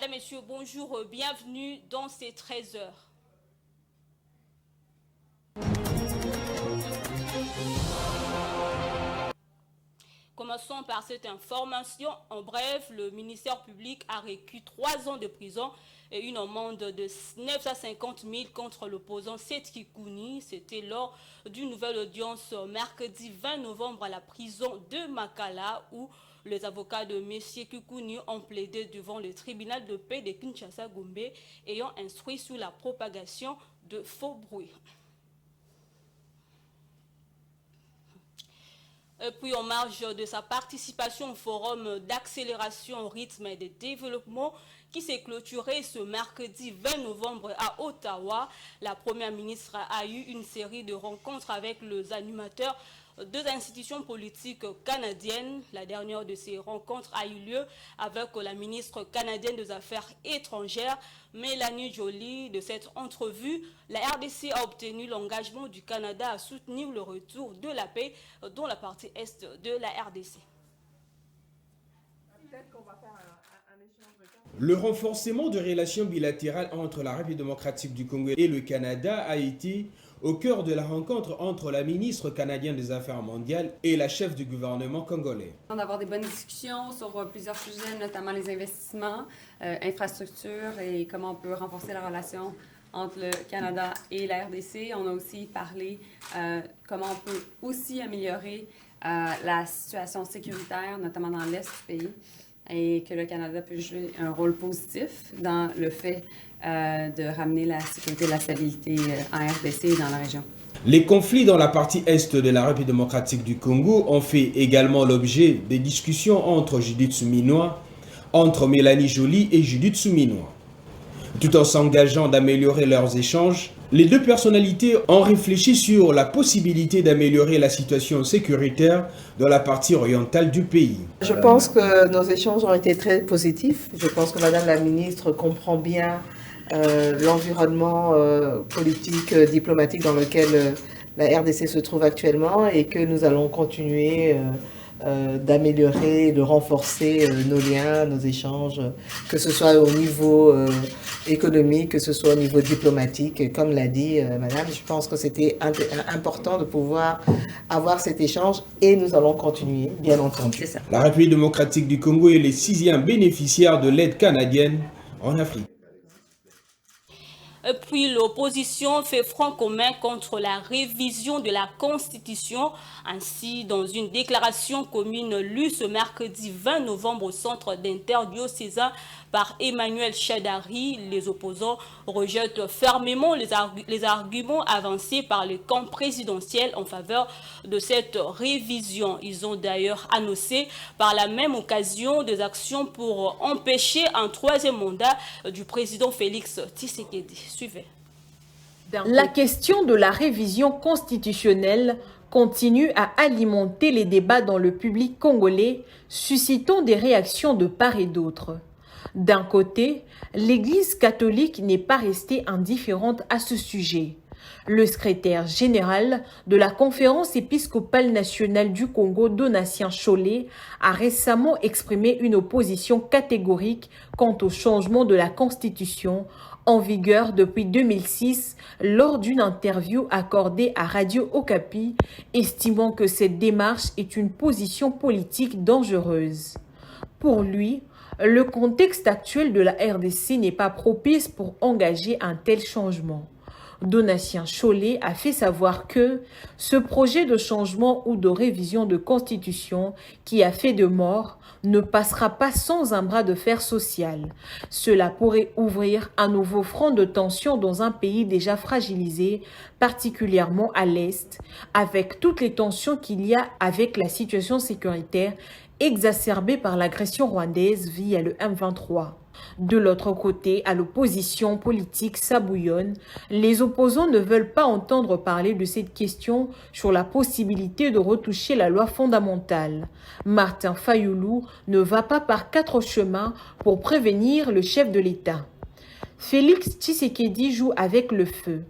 Madame, Messieurs, bonjour, bienvenue dans ces 13 heures. Commençons par cette information. En bref, le ministère public a requis 3 ans de prison et une amende de 950 000 contre l'opposant Seth Kikouni. C'était lors d'une nouvelle audience mercredi 20 novembre à la prison de Makala où les avocats de M. Kikouni ont plaidé devant le tribunal de paix de Kinshasa-Gombe ayant instruit sur la propagation de faux bruits. Et puis en marge de sa participation au forum d'accélération au rythme et de développement qui s'est clôturé ce mercredi 20 novembre à Ottawa, la première ministre a eu une série de rencontres avec les animateurs deux institutions politiques canadiennes. La dernière de ces rencontres a eu lieu avec la ministre canadienne des Affaires étrangères, Mélanie Joly. De cette entrevue, la RDC a obtenu l'engagement du Canada à soutenir le retour de la paix dans la partie est de la RDC. Le renforcement de relations bilatérales entre la République démocratique du Congo et le Canada a été au cœur de la rencontre entre la ministre canadienne des Affaires mondiales et la chef du gouvernement congolais. D'avoir des bonnes discussions sur plusieurs sujets, notamment les investissements, infrastructures et comment on peut renforcer la relation entre le Canada et la RDC. On a aussi parlé comment on peut aussi améliorer la situation sécuritaire, notamment dans l'Est du pays, et que le Canada peut jouer un rôle positif dans le fait de ramener la sécurité et la stabilité en RDC et dans la région. Les conflits dans la partie est de la République démocratique du Congo ont fait également l'objet des discussions entre Judith Suminwa, entre Mélanie Joly et Judith Suminwa. Tout en s'engageant d'améliorer leurs échanges, les deux personnalités ont réfléchi sur la possibilité d'améliorer la situation sécuritaire dans la partie orientale du pays. Je pense que nos échanges ont été très positifs. Je pense que Madame la ministre comprend bien l'environnement politique, diplomatique dans lequel la RDC se trouve actuellement et que nous allons continuer d'améliorer, de renforcer nos liens, nos échanges, que ce soit au niveau économique, que ce soit au niveau diplomatique. Comme l'a dit Madame, je pense que c'était important de pouvoir avoir cet échange et nous allons continuer, bien entendu. C'est ça. La République démocratique du Congo est le 6e bénéficiaire de l'aide canadienne en Afrique. Et puis l'opposition fait front commun contre la révision de la Constitution. Ainsi, dans une déclaration commune lue ce mercredi 20 novembre au centre d'interdiocésain par Emmanuel Chadari, les opposants rejettent fermement les arguments avancés par le camp présidentiel en faveur de cette révision. Ils ont d'ailleurs annoncé par la même occasion des actions pour empêcher un 3e mandat du président Félix Tshisekedi. Suivez. La question de la révision constitutionnelle continue à alimenter les débats dans le public congolais, suscitant des réactions de part et d'autre. D'un côté, l'Église catholique n'est pas restée indifférente à ce sujet. Le secrétaire général de la Conférence épiscopale nationale du Congo, Donatien Chollet, a récemment exprimé une opposition catégorique quant au changement de la Constitution en vigueur depuis 2006 lors d'une interview accordée à Radio Okapi, estimant que cette démarche est une position politique dangereuse. Pour lui, le contexte actuel de la RDC n'est pas propice pour engager un tel changement. Donatien Chollet a fait savoir que ce projet de changement ou de révision de constitution qui a fait de morts ne passera pas sans un bras de fer social. Cela pourrait ouvrir un nouveau front de tension dans un pays déjà fragilisé, particulièrement à l'Est, avec toutes les tensions qu'il y a avec la situation sécuritaire exacerbée par l'agression rwandaise via le M23. De l'autre côté, à l'opposition politique sabouillonne, les opposants ne veulent pas entendre parler de cette question sur la possibilité de retoucher la loi fondamentale. Martin Fayoulou ne va pas par 4 chemins pour prévenir le chef de l'État. Félix Tshisekedi joue avec le feu.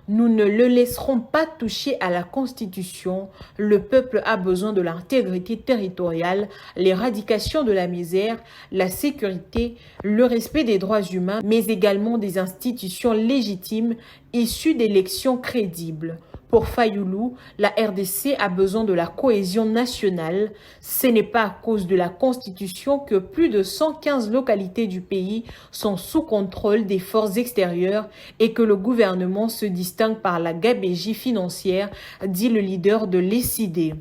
Nous ne le laisserons pas toucher à la Constitution. Le peuple a besoin de l'intégrité territoriale, l'éradication de la misère, la sécurité, le respect des droits humains, mais également des institutions légitimes issues d'élections crédibles. Pour Fayoulou, la RDC a besoin de la cohésion nationale. Ce n'est pas à cause de la Constitution que plus de 115 localités du pays sont sous contrôle des forces extérieures et que le gouvernement se distingue par la gabégie financière, dit le leader de l'ECD.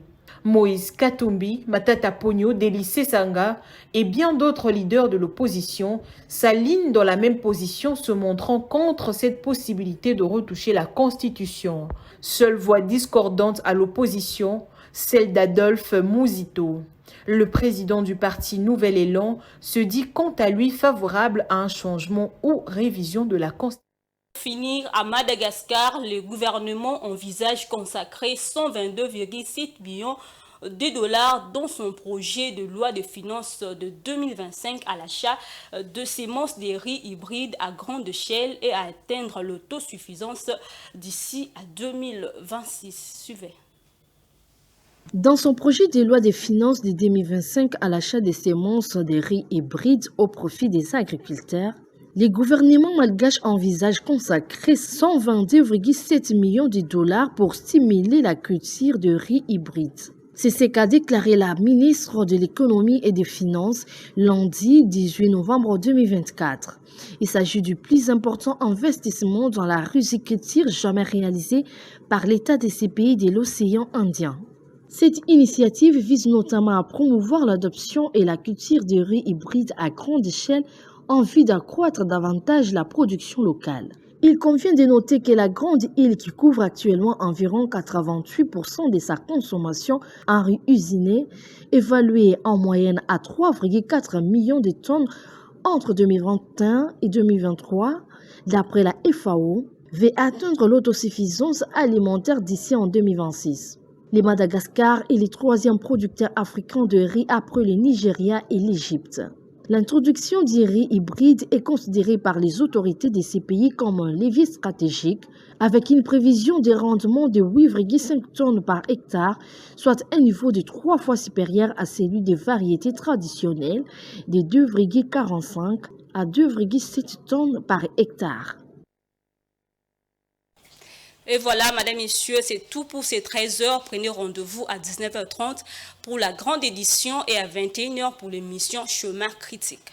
Moïse Katumbi, Matata Pogno, Deli Sesanga et bien d'autres leaders de l'opposition s'alignent dans la même position, se montrant contre cette possibilité de retoucher la Constitution. Seule voix discordante à l'opposition, celle d'Adolphe Mouzito. Le président du parti Nouvel Élan se dit quant à lui favorable à un changement ou révision de la Constitution. Pour finir, à Madagascar, le gouvernement envisage consacrer 122,7 millions de dollars dans son projet de loi de finances de 2025 à l'achat de semences de riz hybrides à grande échelle et à atteindre l'autosuffisance d'ici à 2026. Suivez. Dans son projet de loi des finances de 2025 à l'achat des semences de riz hybrides au profit des agriculteurs, le gouvernement malgache envisage consacrer 122,7 millions de dollars pour stimuler la culture de riz hybride. C'est ce qu'a déclaré la ministre de l'économie et des finances lundi 18 novembre 2024. Il s'agit du plus important investissement dans la riziculture jamais réalisé par l'État de ces pays de l'océan Indien. Cette initiative vise notamment à promouvoir l'adoption et la culture de riz hybride à grande échelle en vue d'accroître davantage la production locale. Il convient de noter que la grande île qui couvre actuellement environ 88% de sa consommation en riz usiné, évaluée en moyenne à 3,4 millions de tonnes entre 2021 et 2023, d'après la FAO, va atteindre l'autosuffisance alimentaire d'ici en 2026. Le Madagascar est le troisième producteur africain de riz après le Nigeria et l'Égypte. L'introduction du riz hybride est considérée par les autorités de ces pays comme un levier stratégique, avec une prévision de rendement de 8,5 tonnes par hectare, soit un niveau de 3 fois supérieur à celui des variétés traditionnelles de 2,45 à 2,7 tonnes par hectare. Et voilà, mesdames, messieurs, c'est tout pour ces 13h. Prenez rendez-vous à 19h30 pour la grande édition et à 21h pour l'émission Chemin critique.